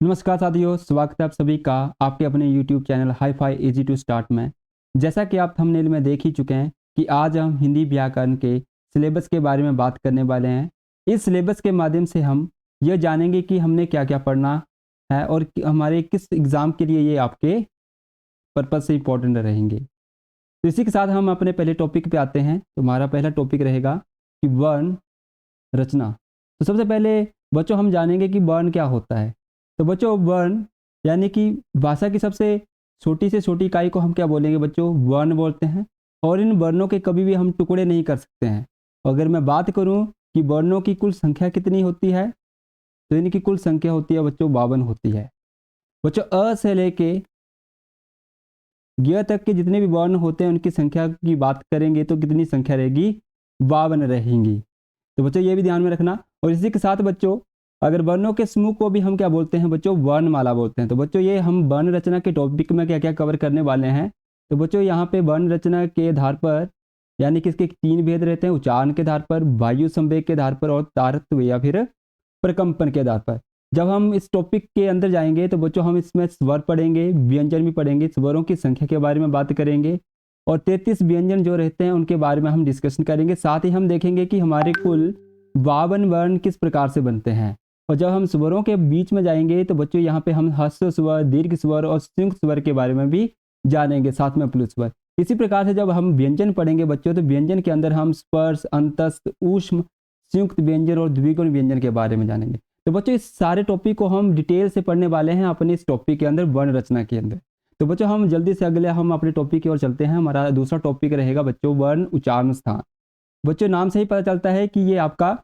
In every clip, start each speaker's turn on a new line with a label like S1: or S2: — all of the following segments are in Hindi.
S1: नमस्कार साथियों, स्वागत है आप सभी का आपके अपने YouTube channel hi fi easy to start में। जैसा कि आप थंबनेल में देख ही चुके हैं कि आज हम हिंदी व्याकरण के सिलेबस के बारे में बात करने वाले हैं। इस सिलेबस के माध्यम से हम यह जानेंगे कि हमने क्या क्या पढ़ना है और हमारे किस एग्ज़ाम के लिए ये आपके पर्पज़ से इम्पोर्टेंट रहेंगे। तो इसी के साथ हम अपने पहले टॉपिक पे आते हैं। तो हमारा पहला टॉपिक रहेगा कि वर्ण रचना। तो सबसे पहले बच्चों हम जानेंगे कि वर्ण क्या होता है। तो बच्चों वर्ण यानी कि भाषा की सबसे छोटी से छोटी इकाई को हम क्या बोलेंगे बच्चों, वर्ण बोलते हैं। और इन वर्णों के कभी भी हम टुकड़े नहीं कर सकते हैं। अगर मैं बात करूं कि वर्णों की कुल संख्या कितनी होती है, तो इनकी कुल संख्या होती है बच्चों 52 होती है। बच्चों अ से लेके ग तक के जितने भी वर्ण होते हैं उनकी संख्या की बात करेंगे तो कितनी संख्या रहेगी, 52 रहेंगी। तो बच्चों ये भी ध्यान में रखना। और इसी के साथ बच्चों अगर वर्णों के समूह को भी हम क्या बोलते हैं बच्चों, वर्णमाला बोलते हैं। तो बच्चों ये हम वर्ण रचना के टॉपिक में क्या क्या कवर करने वाले हैं। तो बच्चों यहाँ पे वर्ण रचना के आधार पर यानी कि इसके 3 भेद रहते हैं, उच्चारण के आधार पर, वायु संवेग के आधार पर और तारत्व या फिर प्रकम्पन के आधार पर। जब हम इस टॉपिक के अंदर जाएंगे तो बच्चों हम इसमें स्वर पढ़ेंगे, व्यंजन भी पढ़ेंगे, स्वरों की संख्या के बारे में बात करेंगे और 33 व्यंजन जो रहते हैं उनके बारे में हम डिस्कशन करेंगे। साथ ही हम देखेंगे कि हमारे कुल 52 वर्ण किस प्रकार से बनते हैं। और जब हम स्वरों के बीच में जाएंगे तो बच्चों यहाँ पे हम ह्रस्व स्वर, दीर्घ स्वर और संयुक्त स्वर के बारे में भी जानेंगे, साथ में प्लुत स्वर। इसी प्रकार से जब हम व्यंजन पढ़ेंगे बच्चों तो व्यंजन के अंदर हम स्पर्श, अंतस्थ, ऊष्म, संयुक्त व्यंजन और द्विगुण व्यंजन के बारे में जानेंगे। तो बच्चों इस सारे टॉपिक को हम डिटेल से पढ़ने वाले हैं अपने इस टॉपिक के अंदर, वर्ण रचना के अंदर। तो बच्चों हम जल्दी से अगले हम अपने टॉपिक की ओर चलते हैं। हमारा दूसरा टॉपिक रहेगा बच्चों वर्ण उच्चारण स्थान। बच्चों नाम से ही पता चलता है कि ये आपका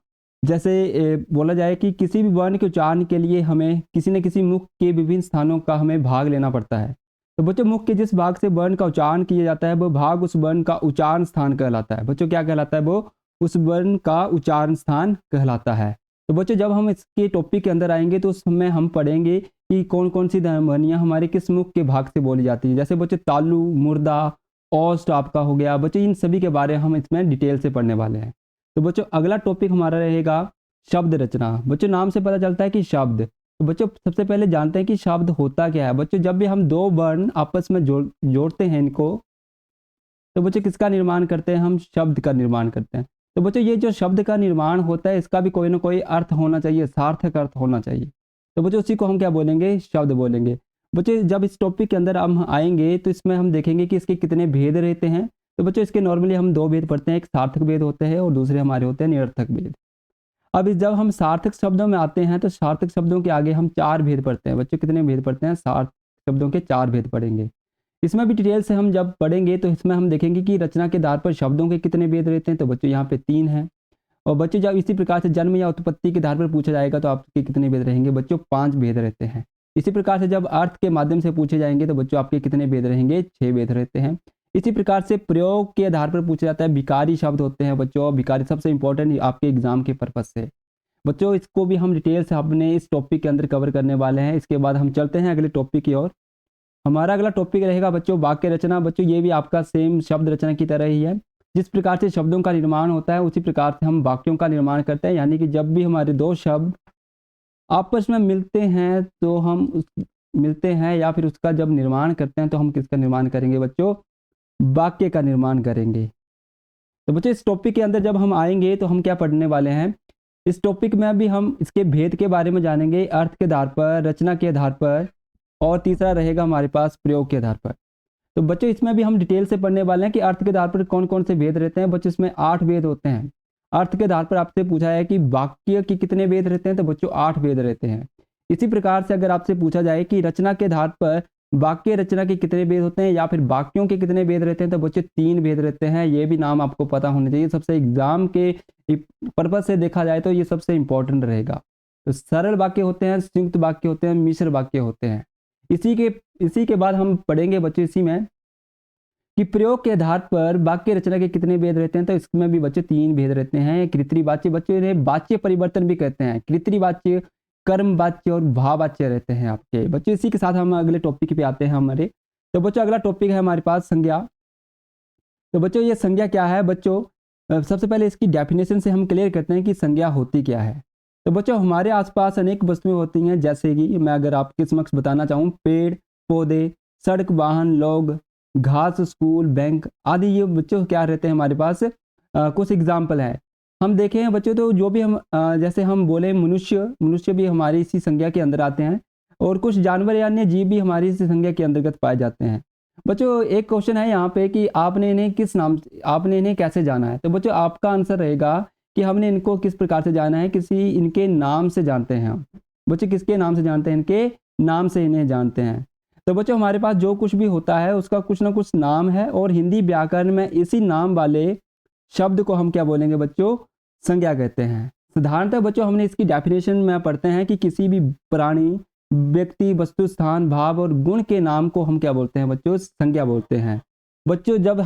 S1: जैसे बोला जाए कि किसी भी वर्ण के उच्चारण के लिए हमें किसी न किसी मुख के विभिन्न स्थानों का हमें भाग लेना पड़ता है। तो बच्चों मुख के जिस भाग से वर्ण का उच्चारण किया जाता है वो भाग उस वर्ण का उच्चारण स्थान कहलाता है। बच्चों क्या कहलाता है, वो उस वर्ण का उच्चारण स्थान कहलाता है। तो बच्चों जब हम इसके टॉपिक के अंदर आएंगे तो उसमें हम पढ़ेंगे कि कौन कौन सी ध्वनियाँ हमारे किस मुख के भाग से बोली जाती है। जैसे बच्चों तालु, मुर्दा, औस्ट आपका हो गया। बच्चों इन सभी के बारे में हम इसमें डिटेल से पढ़ने वाले हैं। तो बच्चों अगला टॉपिक हमारा रहेगा शब्द रचना। बच्चों नाम से पता चलता है कि शब्द। तो बच्चों सबसे पहले जानते हैं कि शब्द होता क्या है। बच्चों जब भी हम दो वर्ण आपस में जोड़ते हैं इनको, तो बच्चों किसका निर्माण करते हैं, हम शब्द का निर्माण करते हैं। तो बच्चों ये जो शब्द का निर्माण होता है इसका भी कोई ना कोई अर्थ होना चाहिए, सार्थक अर्थ होना चाहिए। तो बच्चों उसी को हम क्या बोलेंगे, शब्द बोलेंगे। बच्चों जब इस टॉपिक के अंदर हम आएंगे तो इसमें हम देखेंगे कि इसके कितने भेद रहते हैं। तो बच्चों इसके नॉर्मली हम 2 भेद पढ़ते हैं, एक सार्थक भेद होते हैं और दूसरे हमारे होते हैं निरर्थक भेद। अब जब हम सार्थक शब्दों में आते हैं तो सार्थक शब्दों के आगे हम 4 भेद पढ़ते हैं। बच्चों कितने भेद पढ़ते हैं, सार्थक शब्दों के 4 भेद पढ़ेंगे। इसमें भी डिटेल से हम जब पढ़ेंगे तो इसमें हम देखेंगे कि रचना के आधार पर शब्दों के कितने भेद रहते हैं। तो बच्चों यहाँ पे 3 हैं। और बच्चों जब इसी प्रकार से जन्म या उत्पत्ति के आधार पर पूछा जाएगा तो आपके कितने भेद रहेंगे, बच्चों 5 भेद रहते हैं। इसी प्रकार से जब अर्थ के माध्यम से पूछे जाएंगे तो बच्चों आपके कितने भेद रहेंगे, 6 भेद रहते हैं। इसी प्रकार से प्रयोग के आधार पर पूछा जाता है, विकारी शब्द होते हैं बच्चों। विकारी सबसे इंपॉर्टेंट आपके एग्जाम के पर्पज से। बच्चों इसको भी हम डिटेल से अपने इस टॉपिक के अंदर कवर करने वाले हैं। इसके बाद हम चलते हैं अगले टॉपिक की ओर। हमारा अगला टॉपिक रहेगा बच्चों वाक्य रचना। बच्चों ये भी आपका सेम शब्द रचना की तरह ही है। जिस प्रकार से शब्दों का निर्माण होता है उसी प्रकार से हम वाक्यों का निर्माण करते हैं। यानी कि जब भी हमारे 2 शब्द आपस में मिलते हैं तो हम मिलते हैं या फिर उसका जब निर्माण करते हैं तो हम किसका निर्माण करेंगे बच्चों, वाक्य का निर्माण करेंगे। तो बच्चों इस टॉपिक के अंदर जब हम आएंगे तो हम क्या पढ़ने वाले हैं, इस टॉपिक में भी हम इसके भेद के बारे में जानेंगे, अर्थ के आधार पर, रचना के आधार पर और तीसरा रहेगा हमारे पास प्रयोग के आधार पर। तो बच्चों इसमें भी हम डिटेल से पढ़ने वाले हैं कि अर्थ के आधार पर कौन कौन से भेद रहते हैं। बच्चों इसमें 8 भेद होते हैं। अर्थ के आधार पर आपसे पूछा है कि वाक्य के कितने भेद रहते हैं, तो बच्चों 8 भेद रहते हैं। इसी प्रकार से अगर आपसे पूछा जाए कि रचना के आधार पर वाक्य रचना के कितने भेद होते हैं या फिर वाक्यों के कितने भेद रहते हैं, तो बच्चों 3 भेद रहते हैं। ये भी नाम आपको पता होने चाहिए। सबसे एग्जाम के पर्पज से देखा जाए तो ये सबसे इंपॉर्टेंट रहेगा। तो सरल वाक्य होते हैं, संयुक्त वाक्य होते हैं, मिश्र वाक्य होते हैं। इसी के बाद हम पढ़ेंगे बच्चों इसी में कि प्रयोग के आधार पर वाक्य रचना के कितने भेद रहते हैं। तो इसमें भी बच्चे 3 भेद रहते हैं। कृतवाच्य, बच्चे इन्हें वाच्य परिवर्तन भी कहते हैं। कृतवाच्य, कर्म वाच्य और भाववाच्य रहते हैं आपके बच्चों। इसी के साथ हम अगले टॉपिक पे आते हैं हमारे। तो बच्चों अगला टॉपिक है हमारे पास संज्ञा। तो बच्चों ये संज्ञा क्या है बच्चों, सबसे पहले इसकी डेफिनेशन से हम क्लियर करते हैं कि संज्ञा होती क्या है। तो बच्चों हमारे आसपास अनेक वस्तुएं होती हैं, जैसे कि मैं अगर आपके समक्ष बताना चाहूँ, पेड़ पौधे, सड़क, वाहन, लोग, घास, स्कूल, बैंक आदि, ये बच्चों क्या रहते हैं हमारे पास। कुछ एग्जाम्पल है हम देखें हैं बच्चों, तो जो भी हम जैसे हम बोले मनुष्य भी हमारी इसी संज्ञा के अंदर आते हैं, और कुछ जानवर या अन्य जीव भी हमारी इसी संज्ञा के अंतर्गत पाए जाते हैं। बच्चों एक क्वेश्चन है यहाँ पे कि आपने इन्हें कैसे जाना है। तो बच्चों आपका आंसर रहेगा कि हमने इनको किस प्रकार से जाना है, इनके नाम से जानते हैं हम। बच्चों किसके नाम से जानते हैं, इनके नाम से इन्हें जानते हैं। तो बच्चों हमारे पास जो कुछ भी होता है उसका कुछ ना कुछ नाम है, और हिंदी व्याकरण में इसी नाम वाले शब्द को हम क्या बोलेंगे बच्चों, संज्ञा कहते हैं। साधारणतः बच्चों हमने इसकी डेफिनेशन में पढ़ते हैं कि किसी भी प्राणी, व्यक्ति, वस्तु, स्थान, भाव और गुण के नाम को हम क्या बोलते हैं बच्चों, संज्ञा बोलते हैं। बच्चों जब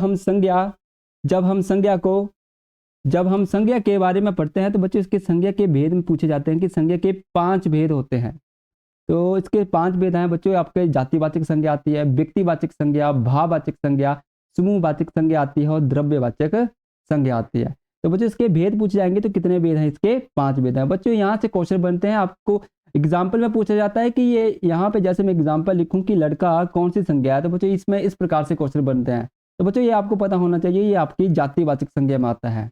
S1: हम संज्ञा के बारे में पढ़ते हैं, तो बच्चों इसके संज्ञा के भेद में पूछे जाते हैं कि संज्ञा के 5 भेद होते हैं। तो इसके 5 भेद हैं बच्चों, आपके जातिवाचक संज्ञा आती है, व्यक्तिवाचक संज्ञा, भाववाचक संज्ञा, समूहवाचक संज्ञा आती है, और द्रव्यवाचक संज्ञा आती है। तो बच्चों इसके भेद पूछे जाएंगे, तो कितने भेद हैं, इसके 5 भेद हैं। बच्चों यहाँ से क्वेश्चन बनते हैं, आपको एग्जाम्पल में पूछा जाता है कि ये यहाँ पे जैसे मैं एग्जाम्पल लिखूं कि लड़का कौन सी संज्ञा है, तो बच्चों इसमें इस प्रकार से क्वेश्चन बनते हैं। तो बच्चों ये आपको पता होना चाहिए, ये आपकी जातिवाचक संज्ञा में आता है,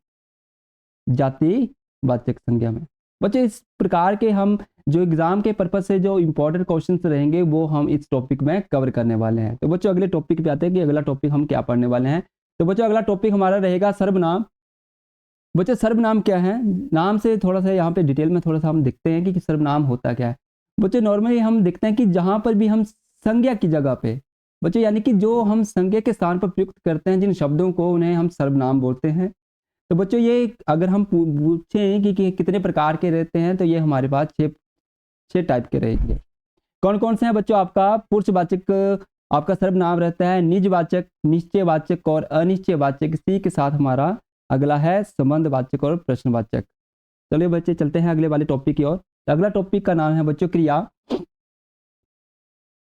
S1: जातिवाचक संज्ञा में। बच्चों इस प्रकार के हम जो एग्जाम के पर्पज से जो इंपॉर्टेंट क्वेश्चंस रहेंगे वो हम इस टॉपिक में कवर करने वाले हैं। तो बच्चों अगले टॉपिक पे आते हैं कि अगला टॉपिक हम क्या पढ़ने वाले हैं। तो बच्चों अगला टॉपिक हमारा रहेगा सर्वनाम। बच्चों सर्वनाम क्या है, नाम से थोड़ा सा यहाँ पे डिटेल में थोड़ा सा हम देखते हैं कि सर्वनाम होता क्या है। बच्चों नॉर्मली हम देखते हैं कि जहाँ पर भी हम संज्ञा की जगह पे, बच्चों यानी कि जो हम संज्ञा के स्थान पर प्रयुक्त करते हैं जिन शब्दों को, उन्हें हम सर्वनाम बोलते हैं। तो बच्चों ये अगर हम पूछें कि कितने प्रकार के रहते हैं, तो ये हमारे पास 6 टाइप के रहेंगे। कौन कौन से हैं बच्चों, आपका पुरुषवाचक आपका सर्वनाम रहता है, निजवाचक, निश्चयवाचक और अनिश्चयवाचक। इसी के साथ हमारा अगला है संबंधवाचक और प्रश्नवाचक। चलिए बच्चे चलते हैं अगले वाले टॉपिक की ओर। अगला टॉपिक का नाम है बच्चों क्रिया।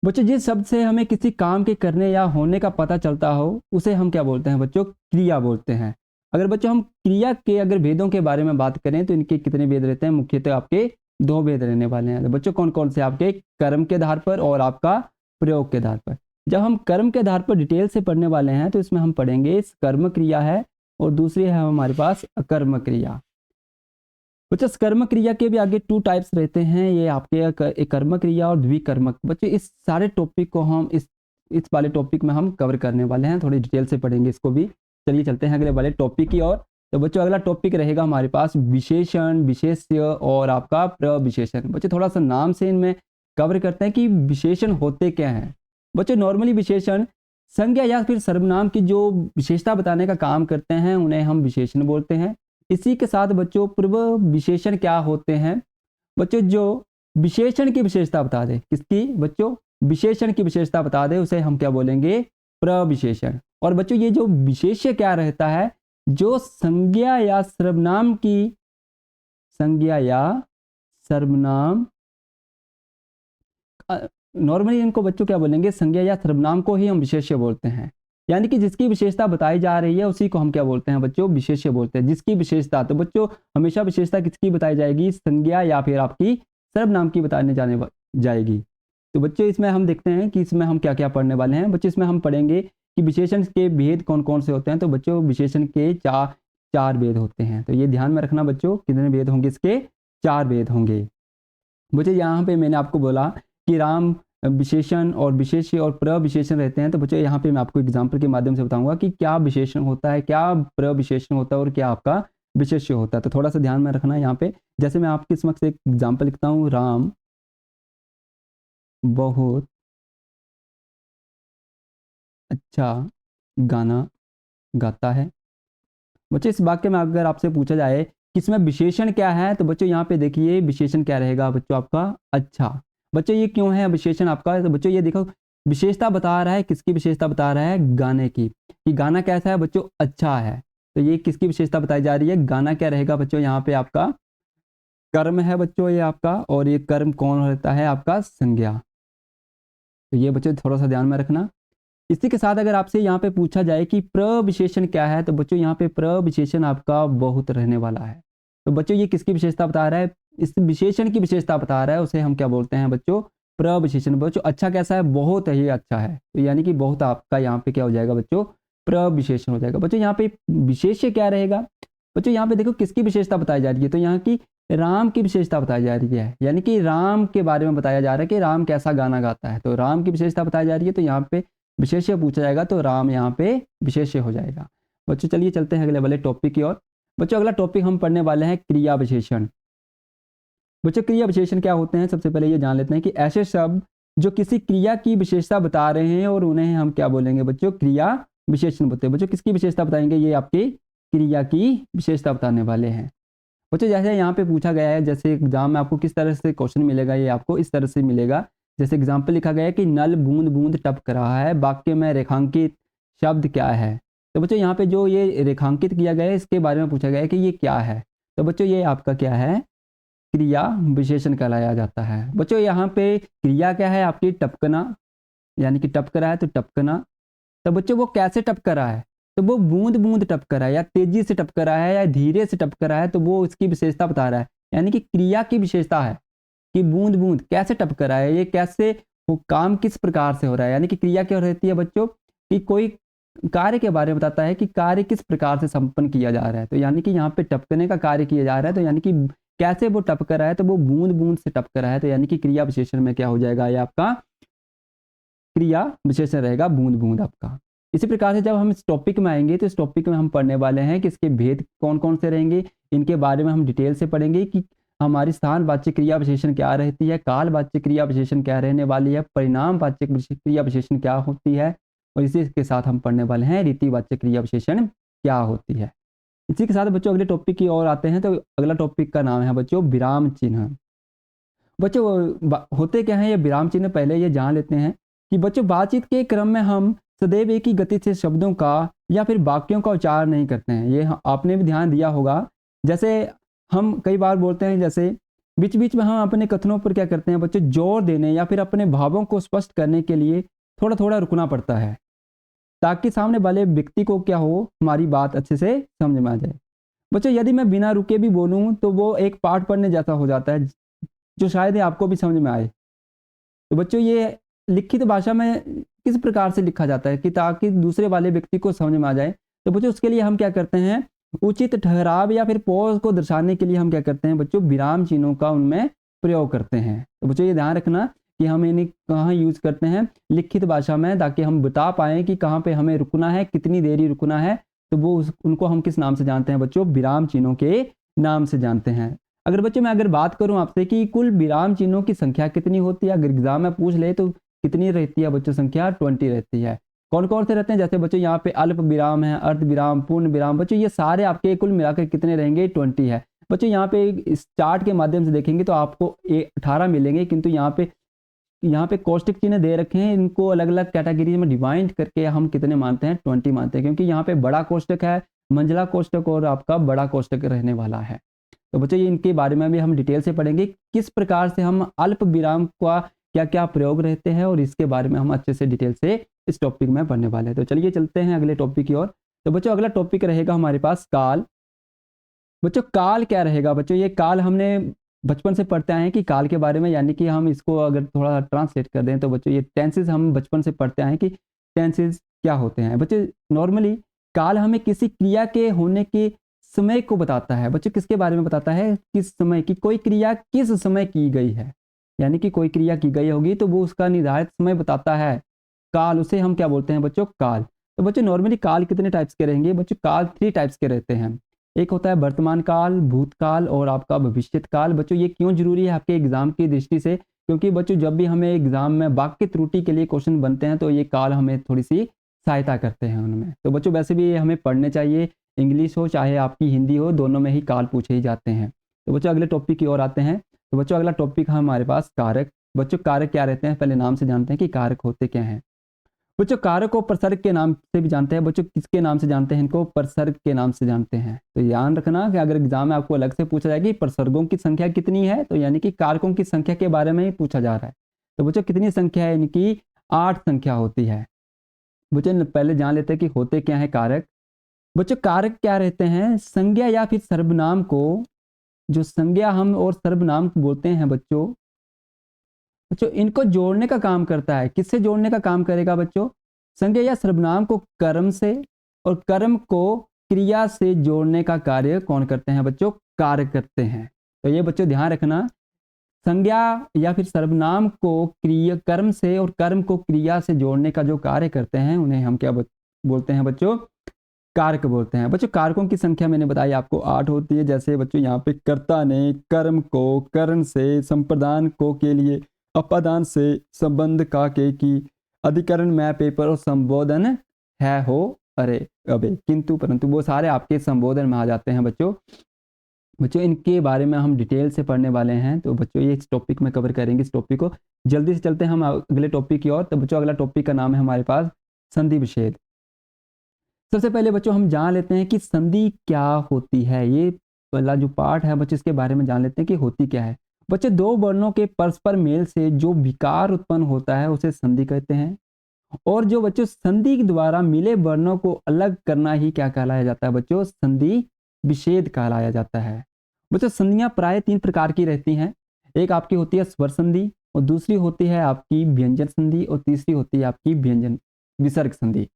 S1: बच्चों जिस शब्द से हमें किसी काम के करने या होने का पता चलता हो उसे हम क्या बोलते हैं बच्चों, क्रिया बोलते हैं। अगर बच्चों हम क्रिया के अगर भेदों के बारे में बात करें तो इनके कितने भेद रहते हैं, मुख्यतः आपके 2 भेद रहने वाले हैं। तो बच्चों कौन कौन से, आपके कर्म के आधार पर और आपका प्रयोग के आधार पर। जब हम कर्म के आधार पर डिटेल से पढ़ने वाले हैं तो इसमें हम पढ़ेंगे कर्म क्रिया है, और दूसरी है हमारे पास अकर्म क्रिया। बच्चों कर्म क्रिया के भी आगे 2 टाइप्स रहते हैं, ये आपके कर्म क्रिया और द्विकर्मक। बच्चों इस सारे टॉपिक को हम इस वाले टॉपिक में हम कवर करने वाले हैं, थोड़ी डिटेल से पढ़ेंगे इसको भी। चलिए चलते हैं अगले वाले टॉपिक की ओर। तो बच्चों अगला टॉपिक रहेगा हमारे पास विशेषण, विशेष्य और आपका प्रविशेषण। बच्चों थोड़ा सा नाम से इनमें कवर करते हैं कि विशेषण होते क्या हैं। बच्चों नॉर्मली विशेषण संज्ञा या फिर सर्वनाम की जो विशेषता बताने का काम करते हैं उन्हें हम विशेषण बोलते हैं। इसी के साथ बच्चों पूर्व विशेषण क्या होते हैं, बच्चों जो विशेषण की विशेषता बता दे, किसकी बच्चों, विशेषण की विशेषता बता दे, उसे हम क्या बोलेंगे, प्रविशेषण। और बच्चों ये जो विशेष्य क्या रहता है, जो संज्ञा या सर्वनाम नॉर्मली इनको बच्चों क्या बोलेंगे, संज्ञा या सर्वनाम को ही हम विशेष्य बोलते हैं। यानी कि जिसकी विशेषता बताई जा रही है उसी को हम क्या बोलते हैं बच्चों, विशेष्य बोलते हैं। जिसकी विशेषता, तो बच्चों हमेशा विशेषता किसकी बताई जाएगी, संज्ञा या फिर आपकी सर्वनाम की बताने जाएगी। तो बच्चों इसमें हम देखते हैं कि इसमें हम क्या क्या पढ़ने वाले हैं। बच्चों इसमें हम पढ़ेंगे कि विशेषण के भेद कौन कौन से होते हैं। तो बच्चों विशेषण के 4 भेद होते हैं, तो ये ध्यान में रखना बच्चों, कितने भेद होंगे इसके, 4 भेद होंगे। बच्चों यहाँ पे मैंने आपको बोला कि राम विशेषण और विशेष्य और प्रविशेषण रहते हैं। तो बच्चों यहाँ पे मैं आपको एग्जाम्पल के माध्यम से बताऊंगा कि क्या विशेषण होता है, क्या प्रविशेषण होता है और क्या आपका विशेष्य होता है। तो थोड़ा सा ध्यान में रखना यहाँ पे। जैसे मैं आपके समक्ष एक एग्जाम्पल लिखता हूँ, राम बहुत अच्छा गाना गाता है। बच्चों इस वाक्य में अगर आपसे पूछा जाए कि इसमें विशेषण क्या है, तो बच्चों यहाँ पे देखिए विशेषण क्या रहेगा बच्चों, आपका अच्छा। बच्चों ये क्यों है विशेषण आपका, तो बच्चों ये देखो विशेषता बता रहा है, किसकी विशेषता बता रहा है, गाने की, कि गाना कैसा है बच्चों, अच्छा है। तो ये किसकी विशेषता बताई जा रही है, गाना क्या रहेगा बच्चों, यहाँ पे आपका कर्म है बच्चों ये आपका, और ये कर्म कौन रहता है, आपका संज्ञा। तो ये बच्चों थोड़ा सा ध्यान में रखना। इसी के साथ अगर आपसे यहाँ पे पूछा जाए कि प्रविशेषण क्या है, तो बच्चों यहाँ पे प्रविशेषण आपका बहुत रहने वाला है। तो बच्चों ये किसकी विशेषता बता रहा है, इस विशेषण की विशेषता बता रहा है उसे हम क्या बोलते हैं बच्चों, प्रविशेषण। बच्चों अच्छा कैसा है, बहुत ही अच्छा है, तो यानी कि बहुत आपका यहाँ पे क्या हो जाएगा बच्चों, प्रविशेषण हो जाएगा। बच्चों यहाँ पे विशेष्य क्या रहेगा, बच्चों यहाँ पे देखो किसकी विशेषता बताई जा रही है, तो यहाँ की राम की विशेषता बताई जा रही है, यानी कि राम के बारे में बताया जा रहा है कि राम कैसा गाना गाता है, तो राम की विशेषता बताई जा रही है, तो यहाँ पे विशेष्य पूछा जाएगा तो राम यहाँ पे विशेष्य हो जाएगा। बच्चों चलिए चलते हैं अगले वाले टॉपिक की ओर। बच्चों अगला टॉपिक हम पढ़ने वाले हैं क्रिया विशेषण। बच्चों क्रिया विशेषण क्या होते हैं, सबसे पहले ये जान लेते हैं कि ऐसे शब्द जो किसी क्रिया की विशेषता बता रहे हैं और उन्हें हम क्या बोलेंगे बच्चों, क्रिया विशेषण बोलते हैं। बच्चों किसकी विशेषता बताएंगे, ये आपकी क्रिया की विशेषता बताने वाले हैं। बच्चों जैसे यहाँ पे पूछा गया है, जैसे एग्जाम में आपको किस तरह से क्वेश्चन मिलेगा, ये आपको इस तरह से मिलेगा। जैसे एग्जाम्पल लिखा गया है कि नल बूंद बूंद टपक रहा है, वाक्य में रेखांकित शब्द क्या है। तो बच्चों यहाँ पे जो ये रेखांकित किया गया है इसके बारे में पूछा गया है कि ये क्या है, तो बच्चों ये आपका क्या है, क्रिया विशेषण कहलाया जाता है। बच्चों यहाँ पे क्रिया क्या है आपकी, टपकना, यानी कि टपक रहा है तो टपकना। तो बच्चों वो कैसे टपक रहा है, तो वो बूंद बूंद टपक रहा है, या तेजी से टपक रहा है, या धीरे से टपक रहा है, तो वो इसकी विशेषता बता रहा है, यानी कि क्रिया की विशेषता है कि बूंद बूंद कैसे टपक रहा है, ये कैसे वो काम किस प्रकार से हो रहा है। यानी कि क्रिया क्या रहती है बच्चों, कि कोई कार्य के बारे में बताता है कि कार्य किस प्रकार से संपन्न किया जा रहा है, तो यानी कि यहाँ पे टपकने का कार्य किया जा रहा है, तो यानी कि कैसे वो टपक रहा है, तो वो बूंद बूंद से टपक रहा है, तो यानी कि क्रिया विशेषण में क्या हो जाएगा, ये आपका क्रिया विशेषण रहेगा बूंद बूंद आपका। इसी प्रकार से जब हम इस टॉपिक में आएंगे तो इस टॉपिक में हम पढ़ने वाले हैं कि इसके भेद कौन कौन से रहेंगे, इनके बारे में हम डिटेल से पढ़ेंगे कि हमारी स्थानवाचक क्रिया विशेषण क्या रहती है, कालवाचक क्रिया विशेषण क्या रहने वाली है, परिणामवाचक क्रिया विशेषण क्या होती है, और इसी के साथ हम पढ़ने वाले हैं रीतिवाचक क्रिया विशेषण क्या होती है। इसी के साथ बच्चों अगले टॉपिक की ओर आते हैं, तो अगला टॉपिक का नाम है बच्चों विराम चिन्ह। बच्चों होते क्या है ये विराम चिन्ह, पहले ये जान लेते हैं कि बच्चों बातचीत के क्रम में हम सदैव एक ही गति से शब्दों का या फिर वाक्यों का उच्चारण नहीं करते हैं, ये आपने भी ध्यान दिया होगा। जैसे हम कई बार बोलते हैं, जैसे बीच बीच में हम अपने कथनों पर क्या करते हैं बच्चों, जोर देने या फिर अपने भावों को स्पष्ट करने के लिए थोड़ा थोड़ा रुकना पड़ता है, ताकि सामने वाले व्यक्ति को क्या हो, हमारी बात अच्छे से समझ में आ जाए। बच्चों यदि मैं बिना रुके भी बोलूं तो वो एक पाठ पढ़ने जैसा हो जाता है, जो शायद ही आपको भी समझ में आए। तो बच्चों ये लिखित भाषा में किस प्रकार से लिखा जाता है कि ताकि दूसरे वाले व्यक्ति को समझ में आ जाए, तो बच्चों उसके लिए हम क्या करते हैं, उचित ठहराव या फिर पॉज को दर्शाने के लिए हम क्या करते हैं बच्चों, विराम चिन्हों का उनमें प्रयोग करते हैं। तो बच्चों ये ध्यान रखना कि हम इन्हें कहाँ यूज करते हैं, लिखित भाषा में, ताकि हम बता पाएँ कि कहाँ पे हमें रुकना है, कितनी देरी रुकना है। तो वो उनको हम किस नाम से जानते हैं बच्चों, विराम चिन्हों के नाम से जानते हैं। अगर बच्चों मैं अगर बात करूं आपसे कि कुल विराम चिन्हों की संख्या कितनी होती है, अगर एग्जाम में पूछ ले तो कितनी रहती है बच्चों, संख्या 20 रहती है। कौन कौन से रहते हैं, जैसे बच्चों यहाँ पे अल्प विराम है, अर्ध विराम, पूर्ण विराम, बच्चों ये सारे आपके कुल मिलाकर कितने रहेंगे, 20 है। बच्चों यहाँ पे इस चार्ट के माध्यम से देखेंगे तो आपको 18 मिलेंगे, किंतु यहाँ पे कोष्टक चिन्ह दे रखे हैं, इनको अलग अलग कैटेगरी में डिवाइड करके हम कितने मानते हैं, 20 मानते हैं, क्योंकि यहाँ पे बड़ा कोष्टक है, मंझला कोष्टक और आपका बड़ा कोष्टक रहने वाला है। तो बच्चों ये इनके बारे में भी हम डिटेल से पढ़ेंगे, किस प्रकार से हम अल्प विराम का क्या क्या प्रयोग रहते हैं, और इसके बारे में हम अच्छे से डिटेल से इस टॉपिक में पढ़ने वाले हैं। तो चलिए चलते हैं अगले टॉपिक की ओर। तो बच्चों अगला टॉपिक रहेगा हमारे पास काल। बच्चों काल क्या रहेगा, बच्चों ये काल हमने बचपन से पढ़ते आए हैं कि काल के बारे में, यानी कि हम इसको अगर थोड़ा ट्रांसलेट कर दें तो बच्चों ये टेंसेस हम बचपन से पढ़ते आए हैं कि टेंसेस क्या होते हैं। बच्चों नॉर्मली काल हमें किसी क्रिया के होने के समय को बताता है। बच्चों किसके बारे में बताता है, किस समय की कोई क्रिया किस समय की गई है, यानी कि कोई क्रिया की गई होगी तो वो उसका निर्धारित समय बताता है, काल, उसे हम क्या बोलते हैं बच्चों, काल। तो बच्चों नॉर्मली काल कितने टाइप्स के रहेंगे बच्चों, काल 3 टाइप्स के रहते हैं। एक होता है वर्तमान काल, भूतकाल और आपका भविष्यत काल। बच्चों ये क्यों जरूरी है आपके एग्जाम की दृष्टि से, क्योंकि बच्चों जब भी हमें एग्जाम में वाक्य त्रुटि के लिए क्वेश्चन बनते हैं तो ये काल हमें थोड़ी सी सहायता करते हैं उनमें। तो बच्चों वैसे भी ये हमें पढ़ने चाहिए, इंग्लिश हो चाहे आपकी हिंदी हो, दोनों में ही काल पूछे ही जाते हैं। तो बच्चों अगले टॉपिक की ओर आते हैं। तो बच्चों अगला टॉपिक है हमारे पास कारक। बच्चों कारक क्या रहते हैं, पहले नाम से जानते हैं कि कारक होते क्या हैं। बच्चों कारक को प्रसर्ग के नाम से भी जानते हैं। बच्चों किसके नाम से जानते हैं, इनको प्रसर्ग के नाम से जानते हैं। तो ध्यान रखना कि अगर एग्जाम में आपको अलग से पूछा जाएगा कि प्रसर्गों की संख्या कितनी है, तो यानी कि कारकों की संख्या के बारे में ही पूछा जा रहा है। तो बच्चों कितनी संख्या है इनकी, 8 संख्या होती है। बच्चों पहले जान लेते हैं कि होते क्या है कारक। बच्चों कारक क्या रहते हैं, संज्ञा या फिर सर्वनाम को जो संज्ञा हम और सर्वनाम बोलते हैं बच्चों, इनको जोड़ने का काम करता है। किससे जोड़ने का काम करेगा बच्चों? संज्ञा या सर्वनाम को कर्म से और कर्म को क्रिया से जोड़ने का कार्य कौन करते हैं बच्चों? कार्य करते हैं। तो ये बच्चों ध्यान रखना, संज्ञा या फिर सर्वनाम को क्रिया कर्म से और कर्म को क्रिया से जोड़ने का जो कार्य करते हैं उन्हें हम क्या बोलते हैं बच्चों? कारक बोलते हैं। बच्चों कारकों की संख्या मैंने बताई आपको 8 होती है। जैसे बच्चों यहाँ पे कर्ता ने कर्म को करण से, संप्रदान को के लिए, अपादान से, संबंध का के की, अधिकरण में, पेपर और संबोधन है हो, अरे अबे, किंतु, परंतु, वो सारे आपके संबोधन में आ जाते हैं बच्चों। इनके बारे में हम डिटेल से पढ़ने वाले हैं। तो बच्चों ये इस टॉपिक में कवर करेंगे इस टॉपिक को। जल्दी से चलते हैं हम अगले टॉपिक की ओर। तो बच्चों अगला टॉपिक का नाम है हमारे पास संधि विच्छेद। सबसे पहले बच्चों हम जान लेते हैं कि संधि क्या होती है। ये वाला जो पार्ट है बच्चों, इसके बारे में जान लेते हैं कि होती क्या है। बच्चे दो वर्णों के परस्पर मेल से जो विकार उत्पन्न होता है उसे संधि कहते हैं। और जो बच्चों संधि के द्वारा मिले वर्णों को अलग करना ही क्या कहलाया जाता है बच्चों? संधि विच्छेद कहलाया जाता है। बच्चों संधियां प्राय 3 प्रकार की रहती हैं। एक आपकी होती है स्वर संधि, और दूसरी होती है आपकी व्यंजन संधि, और तीसरी होती है आपकी व्यंजन विसर्ग संधि।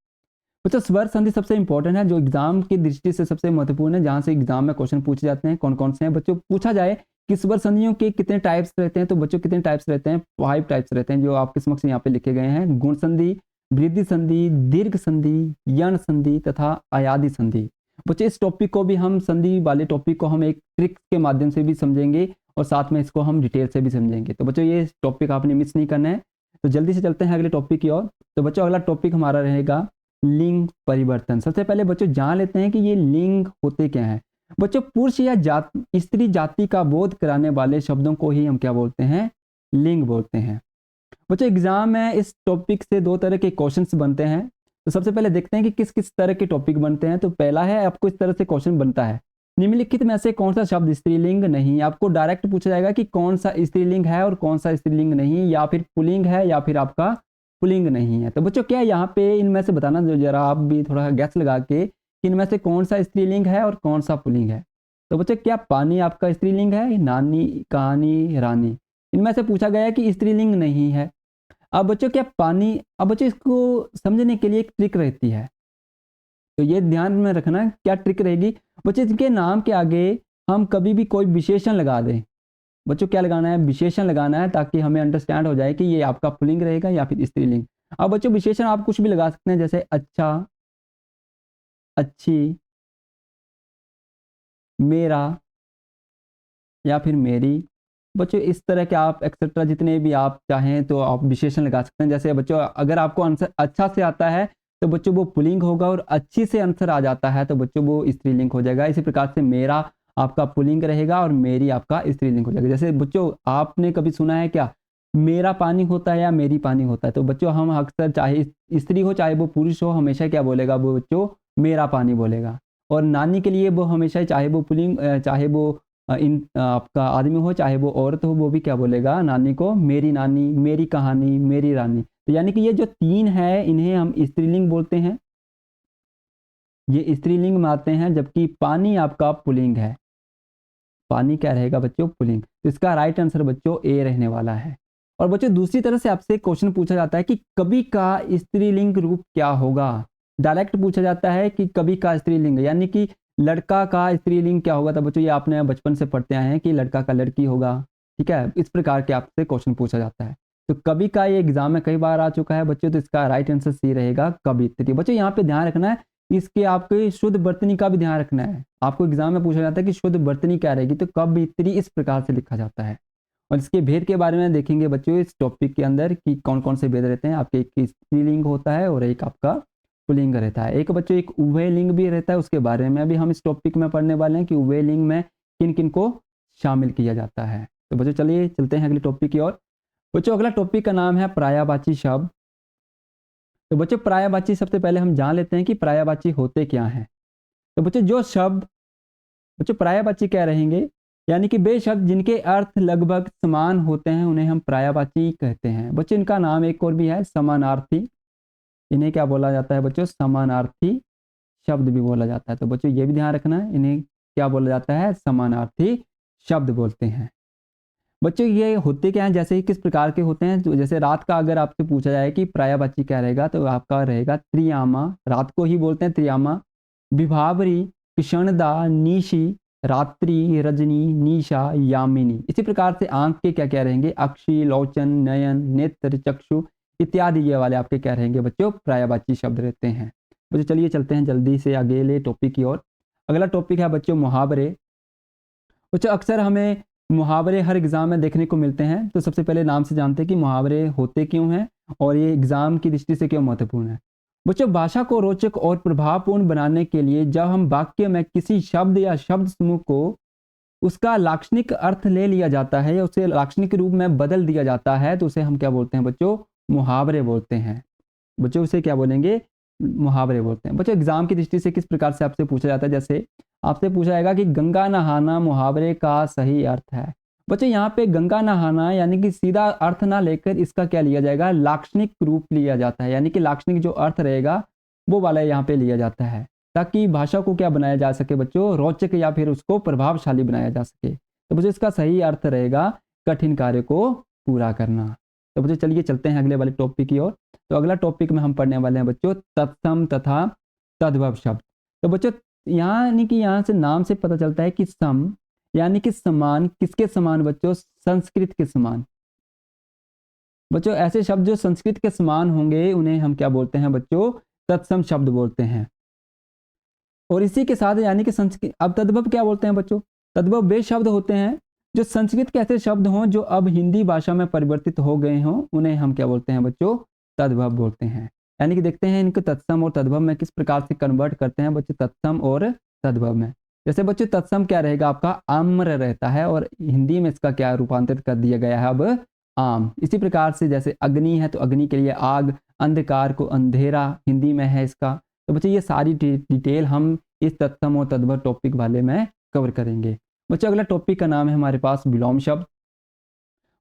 S1: बच्चों स्वर संधि सबसे इंपॉर्टेंट है, जो एग्जाम की दृष्टि से सबसे महत्वपूर्ण है, जहां से एग्जाम में क्वेश्चन पूछे जाते हैं। कौन कौन से हैं बच्चों? पूछा जाए कि स्वर संधियों के कितने टाइप्स रहते हैं, तो बच्चों कितने टाइप्स रहते हैं? 5 टाइप्स रहते हैं, जो आपके समक्ष यहाँ पे लिखे गए हैं। गुण संधि, वृद्धि संधि, दीर्घ संधि, यण संधि तथा अयादि संधि। बच्चों इस टॉपिक को भी हम, संधि वाले टॉपिक को हम एक ट्रिक के माध्यम से भी समझेंगे और साथ में इसको हम डिटेल से भी समझेंगे। तो बच्चों ये टॉपिक आपने मिस नहीं करना है। तो जल्दी से चलते हैं अगले टॉपिक की ओर। तो बच्चों अगला टॉपिक हमारा रहेगा लिंग परिवर्तन। सबसे पहले बच्चों जान लेते हैं कि ये लिंग होते क्या हैं। बच्चों पुरुष या स्त्री जाति का बोध कराने वाले शब्दों को ही हम क्या बोलते हैं? लिंग बोलते हैं। बच्चों एग्जाम में इस टॉपिक से 2 तरह के क्वेश्चंस बनते हैं। तो सबसे पहले देखते हैं कि किस किस तरह के टॉपिक बनते हैं। तो पहला है, आपको इस तरह से क्वेश्चन बनता है, निम्नलिखित में से कौन सा शब्द स्त्रीलिंग नहीं? आपको डायरेक्ट पूछा जाएगा कि कौन सा स्त्रीलिंग है और कौन सा स्त्रीलिंग नहीं, या फिर पुल्लिंग है या फिर आपका पुल्लिंग नहीं है। तो बच्चों क्या यहाँ पे इनमें से बताना, जो जरा आप भी थोड़ा गैस लगा के कि इनमें से कौन सा स्त्रीलिंग है और कौन सा पुल्लिंग है। तो बच्चों क्या पानी आपका स्त्रीलिंग है? नानी, कहानी, रानी, इनमें से पूछा गया है कि स्त्रीलिंग नहीं है। अब बच्चों क्या पानी, अब बच्चों इसको समझने के लिए एक ट्रिक रहती है, तो ये ध्यान में रखना क्या ट्रिक रहेगी। बच्चों इनके नाम के आगे हम कभी भी कोई विशेषण लगा दें। बच्चों क्या लगाना है? विशेषण लगाना है, ताकि हमें अंडरस्टैंड हो जाए कि ये आपका पुल्लिंग रहेगा या फिर स्त्रीलिंग। अब बच्चों विशेषण आप कुछ भी लगा सकते हैं, जैसे अच्छा, अच्छी, मेरा या फिर मेरी। बच्चों इस तरह के आप एक्सेट्रा जितने भी आप चाहें तो आप विशेषण लगा सकते हैं। जैसे बच्चों अगर आपको आंसर अच्छा से आता है तो बच्चों वो पुल्लिंग होगा, और अच्छी से आंसर आ जाता है तो बच्चों वो स्त्रीलिंग हो जाएगा। इसी प्रकार से मेरा आपका पुल्लिंग रहेगा और मेरी आपका स्त्रीलिंग हो जाएगा। जैसे बच्चों आपने कभी सुना है क्या, मेरा पानी होता है या मेरी पानी होता है? तो बच्चों हम अक्सर, चाहे स्त्री हो चाहे वो पुरुष हो, हमेशा क्या बोलेगा वो बच्चों? मेरा पानी बोलेगा। और नानी के लिए वो हमेशा, चाहे वो पुल्लिंग, चाहे वो आपका आदमी हो चाहे वो औरत हो, वो भी क्या बोलेगा नानी को? मेरी नानी, मेरी कहानी, मेरी रानी। तो यानी कि ये जो 3 है इन्हें हम स्त्रीलिंग बोलते हैं, ये स्त्रीलिंग में आते हैं, जबकि पानी आपका पुल्लिंग है। पानी क्या रहेगा बच्चों? पुल्लिंग। तो इसका राइट आंसर बच्चों ए रहने वाला है। और बच्चों दूसरी तरह से आपसे क्वेश्चन पूछा जाता है कि कवि का स्त्रीलिंग रूप क्या होगा। डायरेक्ट पूछा जाता है कि कवि का स्त्रीलिंग, यानी कि लड़का का स्त्रीलिंग क्या होगा। तो बच्चों ये आपने बचपन से पढ़ते आए हैं कि लड़का का लड़की होगा, ठीक है। इस प्रकार के आपसे क्वेश्चन पूछा जाता है। तो कवि का ये एग्जाम में कई बार आ चुका है बच्चों, तो इसका राइट आंसर सी रहेगा कवित्री। बच्चों यहाँ पे ध्यान रखना है, इसके आपके शुद्ध वर्तनी का भी ध्यान रखना है। आपको एग्जाम में पूछा जाता है कि शुद्ध वर्तनी क्या रहेगी, तो कवित्री इस प्रकार से लिखा जाता है। और इसके भेद के बारे में देखेंगे बच्चों इस टॉपिक के अंदर कि कौन कौन से भेद रहते हैं। आपके एक स्त्रीलिंग होता है और एक आपका पुल्लिंग रहता है। एक बच्चों एक उभयलिंग भी रहता है, उसके बारे में भी हम इस टॉपिक में पढ़ने वाले हैं कि उभयलिंग में किन किन को शामिल किया जाता है। तो बच्चों चलिए चलते हैं अगले टॉपिक की ओर। बच्चों अगला टॉपिक का नाम है पर्यायवाची शब्द। तो बच्चों पर्यायवाची सबसे पहले हम जान लेते हैं कि पर्यायवाची होते क्या हैं। तो बच्चों जो शब्द, बच्चों पर्यायवाची क्या रहेंगे, यानी कि वे शब्द जिनके अर्थ लगभग समान होते हैं उन्हें हम पर्यायवाची कहते हैं। बच्चों इनका नाम एक और भी है, समानार्थी। इन्हें क्या बोला जाता है बच्चों? समानार्थी शब्द भी बोला जाता है। तो बच्चों ये भी ध्यान रखना है, इन्हें क्या बोला जाता है? समानार्थी शब्द बोलते हैं। बच्चों ये होते क्या हैं, जैसे ही किस प्रकार के होते हैं, तो जैसे रात का अगर आपसे पूछा जाए कि पर्यायवाची क्या रहेगा, तो आपका रहेगा त्रियामा, रात को ही बोलते हैं त्रियामा। विभावरी, कृष्णदा, निशी, रात्रि, रजनी, निशा, यामिनी। इसी प्रकार से आंख के क्या क्या रहेंगे, अक्षी, लोचन, नयन, नेत्र, चक्षु इत्यादि ये वाले आपके क्या रहेंगे बच्चों, पर्यायवाची शब्द रहते हैं। बच्चों चलिए चलते हैं जल्दी से अगले टॉपिक की ओर। अगला टॉपिक है बच्चों मुहावरे। बच्चों अक्सर हमें मुहावरे हर एग्जाम में देखने को मिलते हैं, तो सबसे पहले नाम से जानते हैं कि मुहावरे होते क्यों हैं और ये एग्जाम की दृष्टि से क्यों महत्वपूर्ण है। बच्चों भाषा को रोचक और प्रभावपूर्ण बनाने के लिए जब हम वाक्य में किसी शब्द या शब्द समूह को उसका लाक्षणिक अर्थ ले लिया जाता है या उसे लाक्षणिक रूप में बदल दिया जाता है, तो उसे हम क्या बोलते हैं बच्चों, मुहावरे बोलते हैं। बच्चों उसे क्या बोलेंगे, मुहावरे बोलते हैं। बच्चों एग्जाम की दृष्टि से किस प्रकार से आपसे पूछा जाता है, जैसे आपसे पूछा जाएगा कि गंगा नहाना मुहावरे का सही अर्थ है। बच्चों यहाँ पे गंगा नहाना यानी कि सीधा अर्थ ना लेकर इसका क्या लिया जाएगा, लाक्षणिक रूप लिया जाता है, यानी कि लाक्षणिक जो अर्थ रहेगा वो वाला यहाँ पे लिया जाता है, ताकि भाषा को क्या बनाया जा सके बच्चों, रोचक या फिर उसको प्रभावशाली बनाया जा सके। तो बच्चों इसका सही अर्थ रहेगा कठिन कार्य को पूरा करना। तो बच्चों चलिए चलते हैं अगले वाले टॉपिक की ओर। तो अगला टॉपिक में हम पढ़ने वाले हैं बच्चों तत्सम तथा तद्भव शब्द। तो बच्चों यानी कि यहाँ से नाम से पता चलता है कि सम यानी कि समान, किसके समान बच्चों, संस्कृत के समान। बच्चों ऐसे शब्द जो संस्कृत के समान होंगे उन्हें हम क्या बोलते हैं बच्चों, तत्सम शब्द बोलते हैं। और इसी के साथ यानी कि संस्कृत, अब तद्भव क्या बोलते हैं बच्चों, तद्भव वे शब्द होते हैं जो संस्कृत के ऐसे शब्द हों जो अब हिंदी भाषा में परिवर्तित हो गए हों, उन्हें हम क्या बोलते हैं बच्चों, तद्भव बोलते हैं। यानी कि देखते हैं इनको तत्सम और तद्भव में किस प्रकार से कन्वर्ट करते हैं बच्चों, तत्सम और तद्भव में। जैसे बच्चों तत्सम क्या रहेगा आपका, आम्र रहता है और हिंदी में इसका क्या रूपांतरित कर दिया गया है अब आम। इसी प्रकार से जैसे अग्नि है तो अग्नि के लिए आग, अंधकार को अंधेरा हिंदी में है इसका। तो बच्चों ये सारी डिटेल हम इस तत्सम और तद्भव टॉपिक वाले में कवर करेंगे। बच्चों अगला टॉपिक का नाम है हमारे पास विलोम शब्द।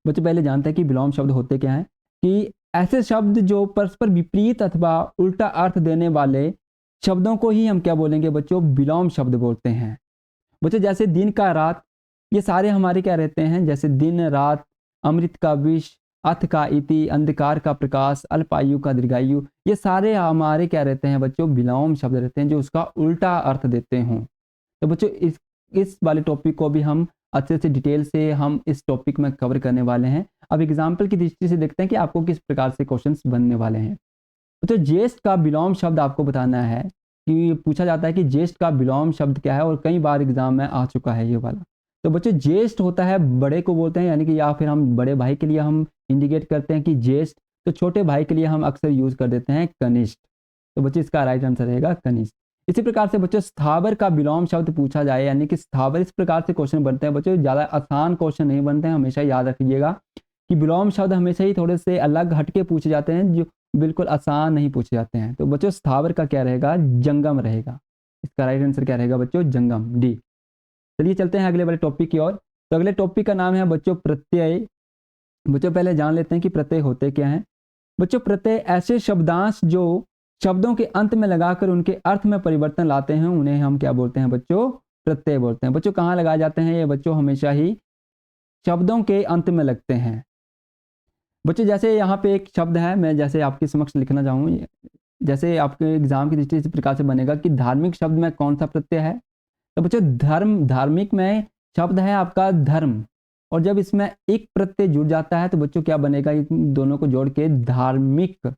S1: बच्चों पहले जानते हैं कि विलोम शब्द होते क्या हैं, कि ऐसे शब्द जो परस्पर विपरीत अथवा उल्टा अर्थ देने वाले शब्दों को ही हम क्या बोलेंगे बच्चों, विलोम शब्द बोलते हैं। बच्चों जैसे दिन का रात, ये सारे हमारे क्या रहते हैं, जैसे दिन रात, अमृत का विष, अथ का इति, अंधकार का प्रकाश, अल्पायु का दीर्घायु, ये सारे हमारे क्या रहते हैं बच्चों, विलोम शब्द रहते हैं जो उसका उल्टा अर्थ देते हों। तो बच्चों इस वाले टॉपिक को भी हम अच्छे से डिटेल से हम इस टॉपिक में कवर करने वाले हैं। अब एग्जाम्पल की दृष्टि से देखते हैं कि आपको किस प्रकार से क्वेश्चंस बनने वाले हैं। तो ज्येष्ठ का विलोम शब्द आपको बताना है, कि पूछा जाता है कि ज्येष्ठ का विलोम शब्द क्या है, और कई बार एग्जाम में आ चुका है ये वाला। तो बच्चों ज्येष्ठ होता है बड़े को बोलते हैं, यानी कि या फिर हम बड़े भाई के लिए हम इंडिकेट करते हैं कि ज्येष्ठ, तो छोटे भाई के लिए हम अक्सर यूज कर देते हैं कनिष्ठ। तो बच्चों इसका राइट आंसर रहेगा कनिष्ठ। इसी प्रकार से बच्चों स्थावर का विलोम शब्द पूछा जाए, यानी कि स्थावर, इस प्रकार से क्वेश्चन बनते हैं बच्चों, ज़्यादा आसान क्वेश्चन नहीं बनते हैं, हमेशा याद रखिएगा कि विलोम शब्द हमेशा ही थोड़े से अलग हटके पूछे जाते हैं, जो बिल्कुल आसान नहीं पूछे जाते हैं। तो बच्चों स्थावर का क्या रहेगा, जंगम रहेगा। इसका राइट आंसर क्या रहेगा बच्चों, जंगम, डी। चलिए चलते हैं अगले वाले टॉपिक की ओर। तो अगले टॉपिक का नाम है बच्चों प्रत्यय। बच्चों पहले जान लेते हैं कि प्रत्यय होते क्या हैं। बच्चों प्रत्यय ऐसे शब्दांश जो शब्दों के अंत में लगाकर उनके अर्थ में परिवर्तन लाते हैं, उन्हें हम क्या बोलते हैं बच्चों, प्रत्यय बोलते हैं। बच्चों कहाँ लगाए जाते हैं ये बच्चों, हमेशा ही शब्दों के अंत में लगते हैं। बच्चों जैसे यहाँ पे एक शब्द है, मैं जैसे आपके समक्ष लिखना चाहूँ, जैसे आपके एग्जाम की दृष्टि से प्रकार से बनेगा कि धार्मिक शब्द में कौन सा प्रत्यय है। तो बच्चों धर्म, धार्मिक में शब्द है आपका धर्म, और जब इसमें एक प्रत्यय जुड़ जाता है तो बच्चों क्या बनेगा, इन दोनों को जोड़ के धार्मिक।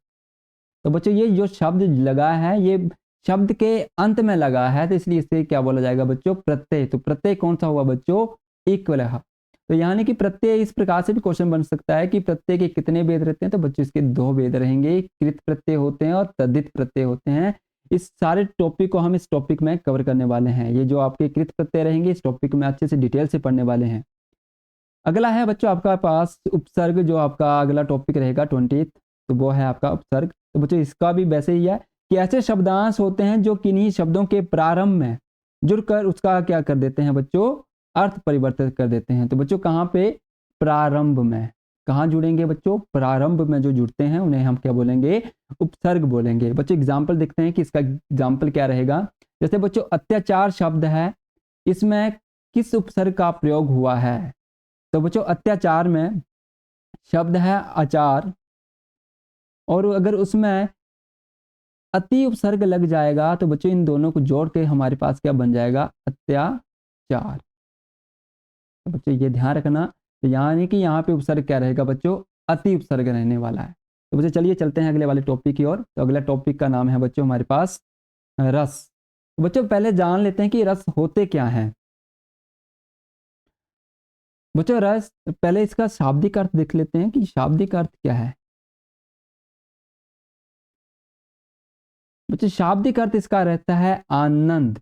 S1: तो बच्चों ये जो शब्द लगा है ये शब्द के अंत में लगा है, तो इसलिए इसे क्या बोला जाएगा बच्चों, प्रत्यय। तो प्रत्यय कौन सा हुआ बच्चों, इक्वल है। तो यानी कि प्रत्यय इस प्रकार से भी क्वेश्चन बन सकता है कि प्रत्यय के कितने भेद रहते हैं, तो बच्चों इसके दो भेद रहेंगे, कृत प्रत्यय होते हैं और तद्धित प्रत्यय होते हैं। इस सारे टॉपिक को हम इस टॉपिक में कवर करने वाले हैं। ये जो आपके कृत प्रत्यय रहेंगे इस टॉपिक में अच्छे से डिटेल से पढ़ने वाले हैं। अगला है बच्चों आपका पास उपसर्ग, जो आपका अगला टॉपिक रहेगा 20, तो वो है आपका उपसर्ग। तो बच्चों इसका भी वैसे ही है कि ऐसे शब्दांश होते हैं जो किन्हीं शब्दों के प्रारंभ में जुड़कर उसका क्या कर देते हैं बच्चों, अर्थ परिवर्तित कर देते हैं। तो बच्चों कहाँ पे, प्रारंभ में, कहाँ जुड़ेंगे बच्चों, प्रारंभ में जो जुड़ते हैं उन्हें हम क्या बोलेंगे, उपसर्ग बोलेंगे। बच्चों एग्जाम्पल देखते हैं कि इसका एग्जाम्पल क्या रहेगा। जैसे बच्चों अत्याचार शब्द है, इसमें किस उपसर्ग का प्रयोग हुआ है? तो बच्चों अत्याचार में शब्द है आचार, और अगर उसमें अति उपसर्ग लग जाएगा तो बच्चों इन दोनों को जोड़ के हमारे पास क्या बन जाएगा? अत्याचार। तो बच्चों ये ध्यान रखना, तो यानी कि यहाँ पे उपसर्ग क्या रहेगा बच्चों? अति उपसर्ग रहने वाला है। तो बच्चों चलिए चलते हैं अगले वाले टॉपिक की ओर। तो अगला टॉपिक का नाम है बच्चों हमारे पास रस। तो बच्चों पहले जान लेते हैं कि रस होते क्या हैं। बच्चों रस, पहले इसका शाब्दिक अर्थ देख लेते हैं कि शाब्दिक अर्थ क्या है। बच्चों शाब्दिक अर्थ इसका रहता है आनंद।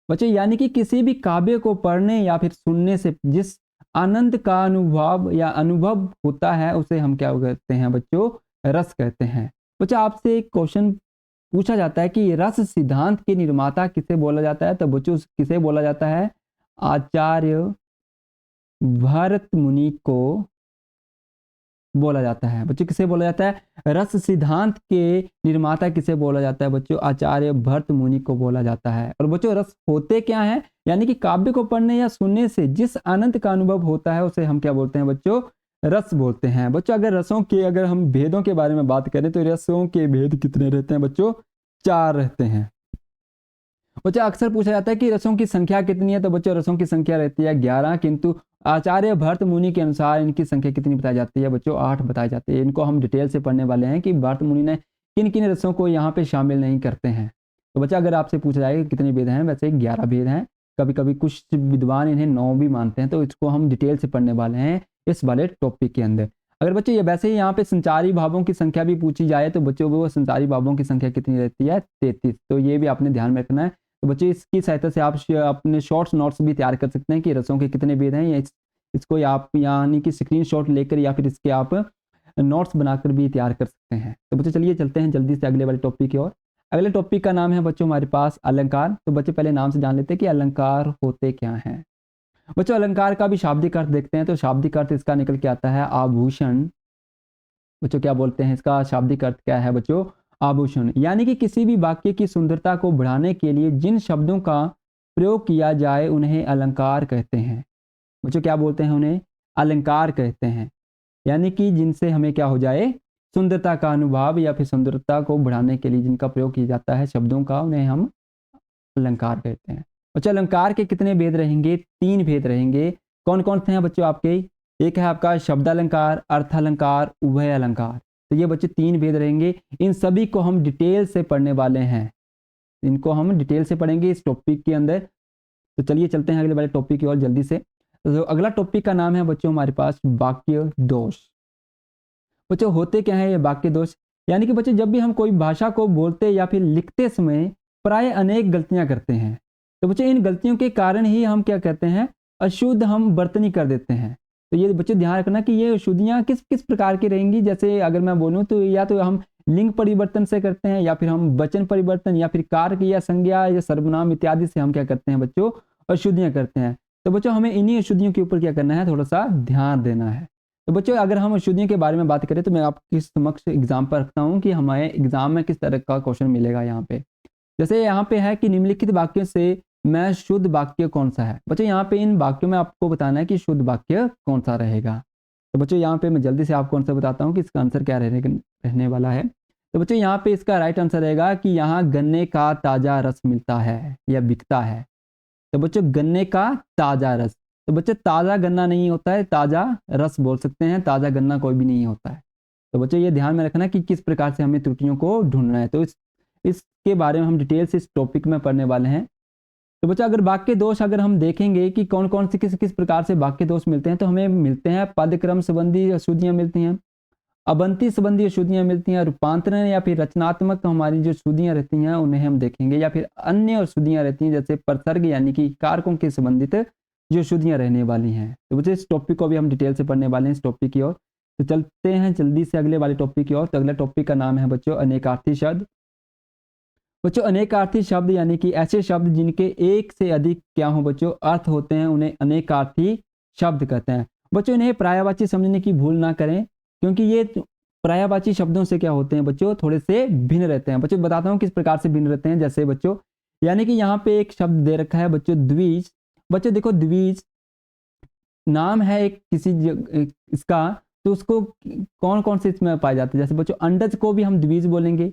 S1: बच्चों यानी कि किसी भी काव्य को पढ़ने या फिर सुनने से जिस आनंद का अनुभव या अनुभव होता है उसे हम क्या कहते हैं बच्चों? रस कहते हैं। बच्चों आपसे एक क्वेश्चन पूछा जाता है कि रस सिद्धांत के निर्माता किसे बोला जाता है? तो बच्चों किसे बोला जाता है? आचार्य भरत मुनि को बोला जाता है। बच्चों किसे बोला जाता है? रस सिद्धांत के निर्माता किसे बोला जाता है बच्चों? आचार्य भरत मुनि को बोला जाता है। और बच्चों रस होते क्या हैं? यानी कि काव्य को पढ़ने या सुनने से जिस आनंद का अनुभव होता है उसे हम क्या बोलते हैं बच्चों? रस बोलते हैं। बच्चों अगर रसों के अगर हम भेदों के बारे में बात करें तो रसों के भेद कितने रहते हैं बच्चों? 4 रहते हैं। बच्चों अक्सर पूछा जाता है कि रसों की संख्या कितनी है? तो बच्चों रसों की संख्या रहती है 11, किंतु आचार्य भरत मुनि के अनुसार इनकी संख्या कितनी बताई जाती है बच्चों? 8 बताई जाती है। इनको हम डिटेल से पढ़ने वाले हैं कि भरत मुनि ने किन किन रसों को यहाँ पे शामिल नहीं करते हैं। तो बच्चा अगर आपसे पूछा जाएगा कितने भेद हैं, वैसे 11 भेद हैं। कभी कभी कुछ विद्वान इन्हें 9 भी मानते हैं। तो इसको हम डिटेल से पढ़ने वाले हैं इस वाले टॉपिक के अंदर। अगर बच्चों ये वैसे ही यहाँ पे संचारी भावों की संख्या भी पूछी जाए तो बच्चों वो संचारी भावों की संख्या कितनी रहती है? 33। तो ये भी आपने ध्यान में रखना है। तो बच्चों इसकी सहायता से आप अपने शॉर्ट्स नोट्स भी तैयार कर सकते हैं कि रसों के कितने भेद हैं, या इसको आप यानी कि स्क्रीनशॉट लेकर या फिर इसके आप नोट्स बनाकर भी तैयार कर सकते हैं। तो बच्चों चलिए चलते हैं जल्दी से अगले वाले टॉपिक की ओर। अगले टॉपिक का नाम है बच्चों हमारे पास अलंकार। तो बच्चों पहले नाम से जान लेते हैं कि अलंकार होते क्या हैं। बच्चों अलंकार का भी शाब्दिक अर्थ देखते हैं। तो शाब्दिक अर्थ इसका निकल के आता है आभूषण। बच्चों क्या बोलते हैं इसका शाब्दिक अर्थ क्या है बच्चों? आभूषण। यानी कि किसी भी वाक्य की सुंदरता को बढ़ाने के लिए जिन शब्दों का प्रयोग किया जाए उन्हें अलंकार कहते हैं। बच्चों क्या बोलते हैं? उन्हें अलंकार कहते हैं। यानी कि जिनसे हमें क्या हो जाए? सुंदरता का अनुभव या फिर सुंदरता को बढ़ाने के लिए जिनका प्रयोग किया जाता है शब्दों का, उन्हें हम अलंकार कहते हैं। बच्चों अलंकार के कितने भेद रहेंगे? 3 भेद रहेंगे। कौन कौन से हैं बच्चों आपके? एक है आपका शब्दालंकार, अर्थालंकार, उभय अलंकार। तो ये बच्चे 3 भेद रहेंगे। इन सभी को हम डिटेल से पढ़ने वाले हैं। इनको हम डिटेल से पढ़ेंगे इस टॉपिक के अंदर। तो चलिए चलते हैं अगले वाले टॉपिक की ओर जल्दी से। तो अगला टॉपिक का नाम है बच्चों हमारे पास वाक्य दोष। बच्चों होते क्या है ये वाक्य दोष? यानी कि बच्चों जब भी हम कोई भाषा को बोलते या फिर लिखते समय प्राय अनेक गलतियां करते हैं। तो बच्चों इन गलतियों के कारण ही हम क्या कहते हैं? अशुद्ध हम वर्तनी कर देते हैं। तो ये बच्चों ध्यान रखना कि ये अशुद्धियां किस किस प्रकार की रहेंगी। जैसे अगर मैं बोलूँ तो या तो हम लिंग परिवर्तन से करते हैं, या फिर हम वचन परिवर्तन, या फिर कारक या संज्ञा या सर्वनाम इत्यादि से हम क्या करते हैं बच्चों? अशुद्धियां करते हैं। तो बच्चों हमें इन्हीं अशुद्धियों के ऊपर क्या करना है? थोड़ा सा ध्यान देना है। तो बच्चों अगर हम अशुद्धियों के बारे में बात करें तो मैं आपके समक्ष एग्जाम्पल रखता हूँ कि हमारे एग्जाम में किस तरह का क्वेश्चन मिलेगा यहाँ पे। जैसे यहाँ पे है कि निम्नलिखित वाक्यों से मैं शुद्ध वाक्य कौन सा है। बच्चों यहाँ पे इन वाक्यों में आपको बताना है कि शुद्ध वाक्य कौन सा रहेगा। तो बच्चों यहाँ पे मैं जल्दी से आपको आंसर बताता हूँ कि इसका आंसर क्या रहने वाला है। तो बच्चों यहाँ पे इसका राइट आंसर रहेगा कि यहाँ गन्ने का ताजा रस मिलता है या बिकता है। तो बच्चों गन्ने का ताजा रस, तो बच्चों ताजा गन्ना नहीं होता है, ताजा रस बोल सकते हैं। ताजा गन्ना कोई भी नहीं होता है। तो बच्चों ये ध्यान में रखना कि किस प्रकार से हमें त्रुटियों को ढूंढना है। तो इसके बारे में हम डिटेल से इस टॉपिक में पढ़ने वाले हैं। तो बच्चों अगर वाक्य दोष अगर हम देखेंगे कि कौन कौन से किस किस प्रकार से वाक्य दोष मिलते हैं, तो हमें मिलते हैं पदक्रम संबंधी अशुद्धियां मिलती हैं, अबंती संबंधी अशुद्धियां मिलती हैं, रूपांतरण या फिर रचनात्मक हमारी जो अशुद्धियां रहती हैं उन्हें हम देखेंगे, या फिर अन्य अशुद्धियां रहती हैं जैसे प्रसर्ग यानी कि कारकों के संबंधित जो अशुद्धियां रहने वाली हैं। तो बच्चों इस टॉपिक को भी हम डिटेल से पढ़ने वाले हैं इस टॉपिक की ओर। तो चलते हैं जल्दी से अगले वाले टॉपिक की ओर। तो अगला टॉपिक का नाम है बच्चों अनेकार्थी शब्द। बच्चों अनेकार्थी शब्द यानी कि ऐसे शब्द जिनके एक से अधिक क्या हो बच्चों अर्थ होते हैं उन्हें अनेकार्थी शब्द कहते हैं। बच्चों इन्हें पर्यायवाची समझने की भूल ना करें, क्योंकि ये पर्यायवाची शब्दों से क्या होते हैं बच्चों थोड़े से भिन्न रहते हैं। बच्चों बताता हूँ किस प्रकार से भिन्न रहते हैं। जैसे बच्चों यानी कि यहाँ पे एक शब्द दे रखा है बच्चों द्विज, बच्चों देखो द्विज नाम है एक किसी इसका, तो उसको कौन कौन से इसमें पाए जाते हैं? जैसे बच्चों अंडज को भी हम द्विज बोलेंगे,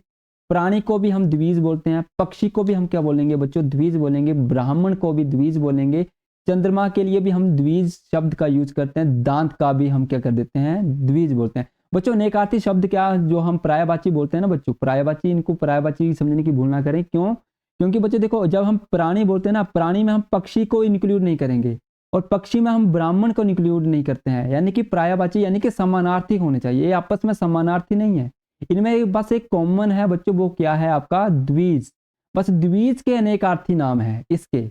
S1: प्राणी को भी हम द्विज बोलते हैं, पक्षी को भी हम क्या बोलेंगे बच्चों? द्विज बोलेंगे, ब्राह्मण को भी द्विज बोलेंगे, चंद्रमा के लिए भी हम द्विज शब्द का यूज करते हैं, दांत का भी हम क्या कर देते हैं? द्विज बोलते हैं। बच्चों अनेकार्थी शब्द क्या जो हम पर्यायवाची बोलते हैं ना बच्चों, पर्यायवाची, इनको पर्यायवाची समझने की भूल ना करें। क्यों? क्योंकि बच्चों देखो जब हम प्राणी बोलते हैं ना, प्राणी में हम पक्षी को इंक्लूड नहीं करेंगे और पक्षी में हम ब्राह्मण को इंक्लूड नहीं करते हैं, यानी कि पर्यायवाची यानी कि समानार्थी होने चाहिए, ये आपस में समानार्थी नहीं है। इनमें बस एक कॉमन है बच्चों, वो क्या है आपका? द्विज। बस द्विज के अनेकार्थी नाम है इसके।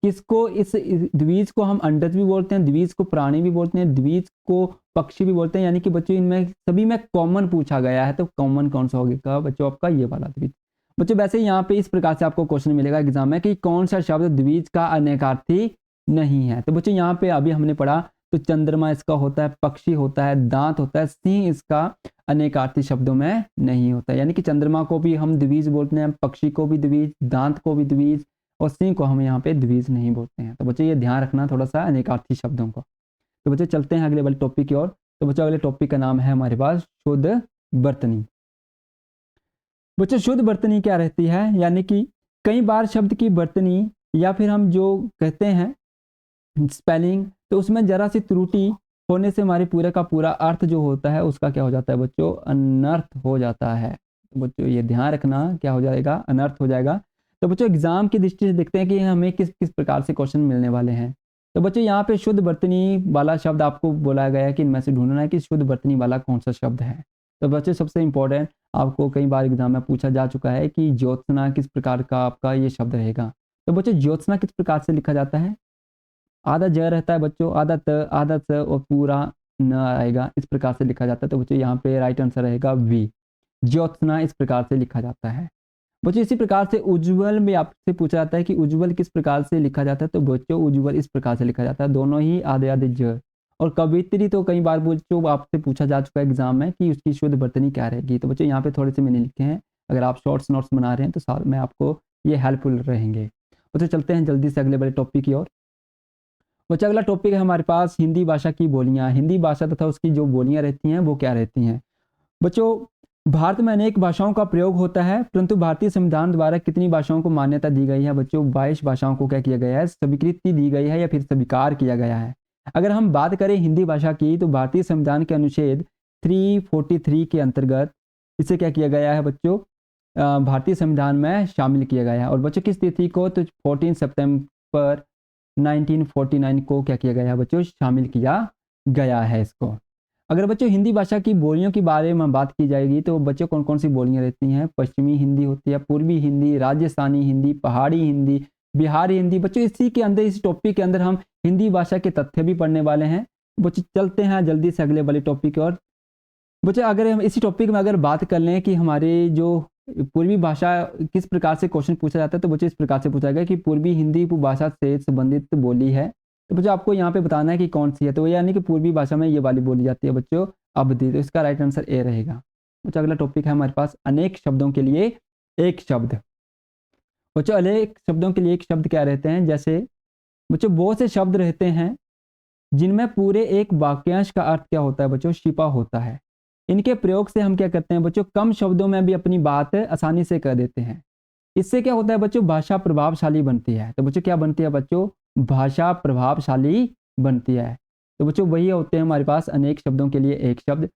S1: किसको? इस द्विज को हम अंडज भी बोलते हैं, द्विज को प्राणी भी बोलते हैं, द्विज को पक्षी भी बोलते हैं, यानी कि बच्चों इनमें सभी में कॉमन पूछा गया है, तो कॉमन कौन सा होगा बच्चों? आपका ये वाला द्विज। बच्चों वैसे यहाँ पे इस प्रकार से आपको क्वेश्चन मिलेगा एग्जाम में कि कौन सा शब्द द्विज का अनेकार्थी नहीं है। तो बच्चों यहाँ पे अभी हमने पढ़ा, तो चंद्रमा इसका होता है, पक्षी होता है, दांत होता है, सिंह इसका अनेकार्थी शब्दों में नहीं होता है, यानी कि चंद्रमा को भी हम द्विज बोलते हैं, पक्षी को भी द्विज, दांत को भी द्विज और सिंह को हम यहाँ पे द्विज नहीं बोलते हैं। तो बच्चों ये ध्यान रखना थोड़ा सा अनेकार्थी शब्दों को। तो बच्चों चलते हैं अगले वाले टॉपिक की ओर। तो बच्चों अगले टॉपिक का नाम है हमारे पास शुद्ध वर्तनी। बच्चों शुद्ध वर्तनी क्या रहती है? यानी कि कई बार शब्द की वर्तनी या फिर हम जो कहते हैं स्पेलिंग, तो उसमें जरा सी त्रुटि होने से हमारे पूरे का पूरा अर्थ जो होता है उसका क्या हो जाता है बच्चों? अनर्थ हो जाता है। तो बच्चों ये ध्यान रखना, क्या हो जाएगा? अनर्थ हो जाएगा। तो बच्चों एग्जाम की दृष्टि से देखते हैं कि हमें किस किस प्रकार से क्वेश्चन मिलने वाले हैं। तो बच्चों यहाँ पे शुद्ध वर्तनी वाला शब्द आपको बोला गया है कि इनमें से ढूंढना है कि शुद्ध वर्तनी वाला कौन सा शब्द है। तो बच्चों सबसे इंपॉर्टेंट, आपको कई बार एग्जाम में पूछा जा चुका है कि ज्योत्सना किस प्रकार का आपका ये शब्द रहेगा। तो बच्चों ज्योत्सना किस प्रकार से लिखा जाता है? आधा ज रहता है बच्चों, आधा त, आधा स और पूरा न आएगा, इस प्रकार से लिखा जाता है। तो बच्चों यहाँ पे राइट आंसर रहेगा वी, ज्योत्सना इस प्रकार से लिखा जाता है। बच्चों इसी प्रकार से उज्ज्वल में आपसे पूछा जाता है कि उज्ज्वल किस प्रकार से लिखा जाता है। तो बच्चों उज्ज्वल इस प्रकार से लिखा जाता है, दोनों ही आधे आधे ज। और कवित्री तो कई बार बच्चों आपसे पूछा जा चुका है एग्जाम में कि उसकी शुद्ध वर्तनी क्या रहेगी। तो बच्चों यहाँ पे थोड़े से मैंने लिखे हैं, अगर आप शॉर्ट्स नोट्स बना रहे हैं तो साथ में आपको ये हेल्पफुल रहेंगे। बच्चों चलते हैं जल्दी से अगले बड़े टॉपिक की ओर। बच्चों अगला टॉपिक है हमारे पास हिंदी भाषा की बोलियां। हिंदी भाषा तथा उसकी जो बोलियां रहती हैं वो क्या रहती हैं? बच्चों भारत में अनेक भाषाओं का प्रयोग होता है, परंतु भारतीय संविधान द्वारा कितनी भाषाओं को मान्यता दी गई है? बच्चों 22 भाषाओं को क्या किया गया है? स्वीकृति दी गई है या फिर स्वीकार किया गया है। अगर हम बात करें हिंदी भाषा की, तो भारतीय संविधान के अनुच्छेद 343 के अंतर्गत इसे क्या किया गया है बच्चों? भारतीय संविधान में शामिल किया गया है। और बच्चों किस तिथि को? तो 14 सितंबर 1949 को क्या किया गया है बच्चों? शामिल किया गया है इसको। अगर बच्चों हिंदी भाषा की बोलियों के बारे में बात की जाएगी, तो बच्चों कौन कौन सी बोलियां रहती हैं? पश्चिमी हिंदी होती है, पूर्वी हिंदी, राजस्थानी हिंदी, पहाड़ी हिंदी, बिहारी हिंदी। बच्चों इसी के अंदर, इस टॉपिक के अंदर हम हिंदी भाषा के तथ्य भी पढ़ने वाले हैं। बच्चों चलते हैं जल्दी से अगले वाले टॉपिक की ओर। बच्चों अगर हम इसी टॉपिक में अगर बात कर लें कि हमारे जो पूर्वी भाषा किस प्रकार से क्वेश्चन पूछा जाता है, तो बच्चों इस प्रकार से पूछा गया कि पूर्वी हिंदी भाषा से संबंधित बोली है। तो बच्चों आपको यहाँ पे बताना है कि कौन सी है। तो यानी कि पूर्वी भाषा में ये वाली बोली जाती है बच्चों अवधि। तो इसका राइट आंसर ए रहेगा। बच्चों अगला टॉपिक है हमारे पास अनेक शब्दों के लिए एक शब्द। बच्चों अनेक शब्दों के लिए एक शब्द क्या रहते हैं? जैसे बच्चों बहुत से शब्द रहते हैं जिनमें पूरे एक वाक्यांश का अर्थ क्या होता है बच्चों? छिपा होता है। इनके प्रयोग से हम क्या करते हैं बच्चों? कम शब्दों में भी अपनी बात आसानी से कह देते हैं। इससे क्या होता है बच्चों? भाषा प्रभावशाली बनती है। तो बच्चों क्या बनती है बच्चों? भाषा प्रभावशाली बनती है। तो बच्चों वही होते हैं हमारे पास अनेक शब्दों के लिए एक शब्द।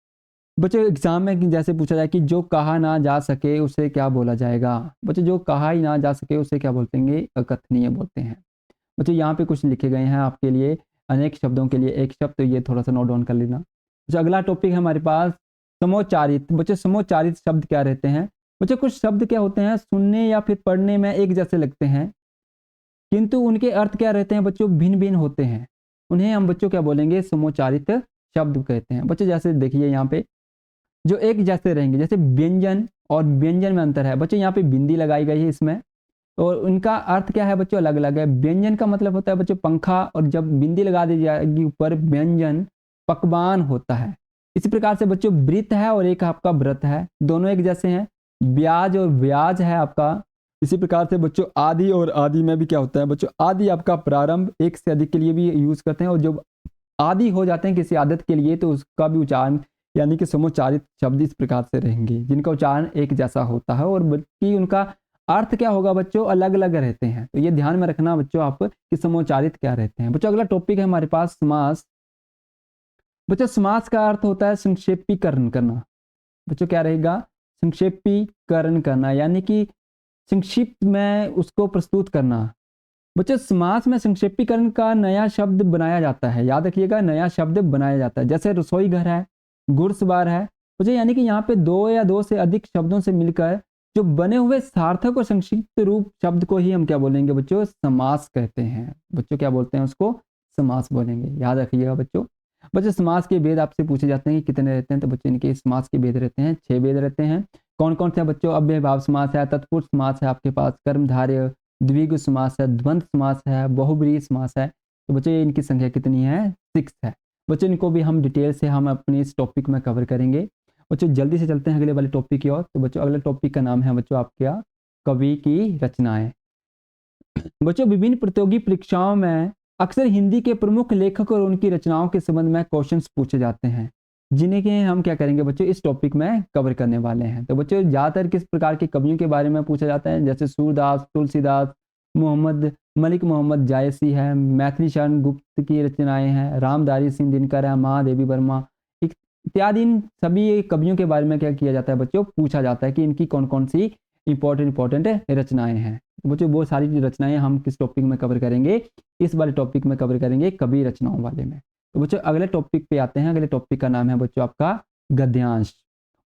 S1: बच्चों एग्जाम में जैसे पूछा जाए कि जो कहा ना जा सके उसे क्या बोला जाएगा? बच्चों जो कहा ही ना जा सके उसे क्या बोलते हैं? अकथनीय बोलते हैं। बच्चों यहाँ पे कुछ लिखे गए हैं आपके लिए अनेक शब्दों के लिए एक शब्द, तो ये थोड़ा सा नोट डाउन कर लेना। जो अगला टॉपिक है हमारे पास समोच्चारित। बच्चों समोच्चारित शब्द क्या रहते हैं? बच्चों कुछ शब्द क्या होते हैं? सुनने या फिर पढ़ने में एक जैसे लगते हैं, किंतु उनके अर्थ क्या रहते हैं बच्चों? भिन्न भिन्न होते हैं। उन्हें हम बच्चों क्या बोलेंगे? समोच्चारित शब्द कहते हैं। बच्चों जैसे देखिए यहाँ पे जो एक जैसे रहेंगे, जैसे व्यंजन और व्यंजन में अंतर है। बच्चों यहाँ पे बिंदी लगाई गई है इसमें, और उनका अर्थ क्या है बच्चों? अलग अलग है। व्यंजन का मतलब होता है बच्चों पंखा, और जब बिंदी लगा दी जाएगी ऊपर व्यंजन पकवान होता है। इसी प्रकार से बच्चों वृत्त है और एक आपका व्रत है, दोनों एक जैसे हैं। ब्याज और ब्याज है आपका, इसी प्रकार से बच्चों आदि और आदि में भी क्या होता है बच्चों, आदि आपका प्रारंभ एक से अधिक के लिए भी यूज करते हैं, और जब आदि हो जाते हैं किसी आदत के लिए तो उसका भी उच्चारण यानी कि समुच्चारित शब्द इस प्रकार से रहेंगे, जिनका उच्चारण एक जैसा होता है और बल्कि उनका अर्थ क्या होगा बच्चों, अलग अलग रहते हैं। तो ये ध्यान में रखना बच्चों आप कि समुच्चारित क्या रहते हैं। बच्चों अगला टॉपिक है हमारे पास समास। बच्चों समास का अर्थ होता है संक्षेपीकरण करना। बच्चों क्या रहेगा, संक्षेपीकरण करना, यानी कि संक्षिप्त में उसको प्रस्तुत करना। बच्चों समास में संक्षेपीकरण का नया शब्द बनाया जाता है, याद रखिएगा नया शब्द बनाया जाता है। जैसे रसोई घर है, घुड़सवार है बच्चों, यानी कि यहाँ पे दो या दो से अधिक शब्दों से मिलकर जो बने हुए सार्थक और संक्षिप्त रूप शब्द को ही हम क्या बोलेंगे बच्चों, समास कहते हैं। बच्चों क्या बोलते हैं उसको, समास बोलेंगे, याद रखिएगा बच्चों। बच्चों समास के भेद आपसे पूछे जाते हैं कि कितने रहते हैं, तो बच्चों इनके समास के भेद रहते हैं 6 भेद रहते हैं। कौन कौन से हैं बच्चों, अव्ययभाव समास है, तत्पुरुष समास है आपके पास, कर्मधारय, द्विगु समास है, द्वंद्व समास है, बहुब्रीहि समास है। तो बच्चों इनकी संख्या कितनी है, 6 है। बच्चों इनको भी हम डिटेल से हम अपने इस टॉपिक में कवर करेंगे। बच्चों जल्दी से चलते हैं अगले वाले टॉपिक की ओर। तो बच्चों अगले टॉपिक का नाम है बच्चों आपका कवि की रचनाएं। बच्चों विभिन्न प्रतियोगी परीक्षाओं में अक्सर हिंदी के प्रमुख लेखक और उनकी रचनाओं के संबंध में क्वेश्चंस पूछे जाते हैं, जिन्हें के हम क्या करेंगे बच्चों, इस टॉपिक में कवर करने वाले हैं। तो बच्चों ज़्यादातर किस प्रकार के कवियों के बारे में पूछा जाता है, जैसे सूरदास, तुलसीदास, मोहम्मद मलिक मोहम्मद जायसी है, मैथिली शरण गुप्त की रचनाएं हैं, रामधारी सिंह दिनकर है, महादेवी वर्मा इत्यादि। इन सभी कवियों के बारे में क्या किया जाता है बच्चों, पूछा जाता है कि इनकी कौन कौन सी इंपॉर्टेंट रचनाएं हैं। बच्चों वो सारी रचनाएं हम किस टॉपिक में कवर करेंगे, इस वाले टॉपिक में कवर करेंगे, कवि रचनाओं वाले में। तो बच्चों अगले टॉपिक पे आते हैं। अगले टॉपिक का नाम है बच्चों आपका गद्यांश।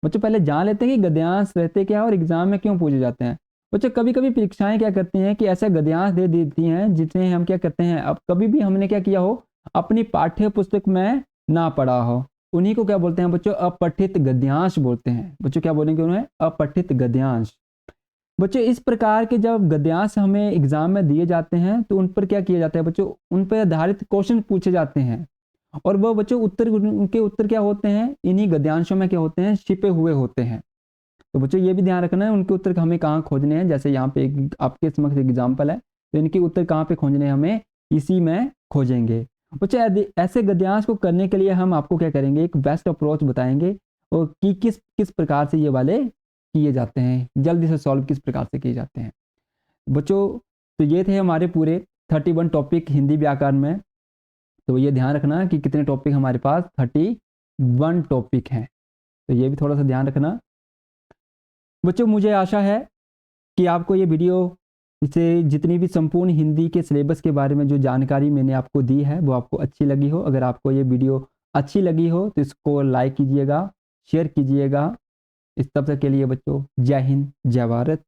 S1: बच्चों पहले जान लेते हैं कि गद्यांश रहते क्या है और एग्जाम में क्यों पूछे जाते हैं। बच्चों कभी कभी परीक्षाएं क्या करती हैं कि ऐसा गद्यांश दे देती हैं जिसमें हम क्या करते हैं, अब कभी भी हमने क्या किया हो, अपनी पाठ्य पुस्तक में ना पढ़ा हो, उन्हीं को क्या बोलते हैं बच्चों, अपठित गद्यांश बोलते हैं। बच्चों क्या बोलेंगे उन्हें, अपठित गद्यांश। बच्चों इस प्रकार के जब गद्यांश हमें एग्जाम में दिए जाते हैं तो उन पर क्या किया जाता है बच्चों, उन पर आधारित क्वेश्चन पूछे जाते हैं, और वो बच्चों उनके उत्तर क्या होते हैं, इन्हीं गद्यांशों में क्या होते हैं, छिपे हुए होते हैं। तो बच्चों ये भी ध्यान रखना है उनके उत्तर हमें कहाँ खोजने हैं। जैसे यहाँ पे एक आपके समक्ष एग्जाम्पल है, तो इनके उत्तर कहाँ पे खोजने हैं, हमें इसी में खोजेंगे। बच्चों ऐसे गद्यांश को करने के लिए हम आपको क्या करेंगे, एक बेस्ट अप्रोच बताएंगे, और कि किस किस प्रकार से ये वाले किए जाते हैं, जल्दी से सॉल्व किस प्रकार से किए जाते हैं। बच्चों तो ये थे हमारे पूरे 31 टॉपिक हिंदी व्याकरण में। तो ये ध्यान रखना कि कितने टॉपिक हमारे पास, 31 टॉपिक हैं, तो ये भी थोड़ा सा ध्यान रखना। बच्चों मुझे आशा है कि आपको ये वीडियो से जितनी भी संपूर्ण हिंदी के सिलेबस के बारे में जो जानकारी मैंने आपको दी है वो आपको अच्छी लगी हो। अगर आपको ये वीडियो अच्छी लगी हो तो इसको लाइक कीजिएगा, शेयर कीजिएगा। इस तब तक के लिए बच्चों जय हिंद, जय भारत।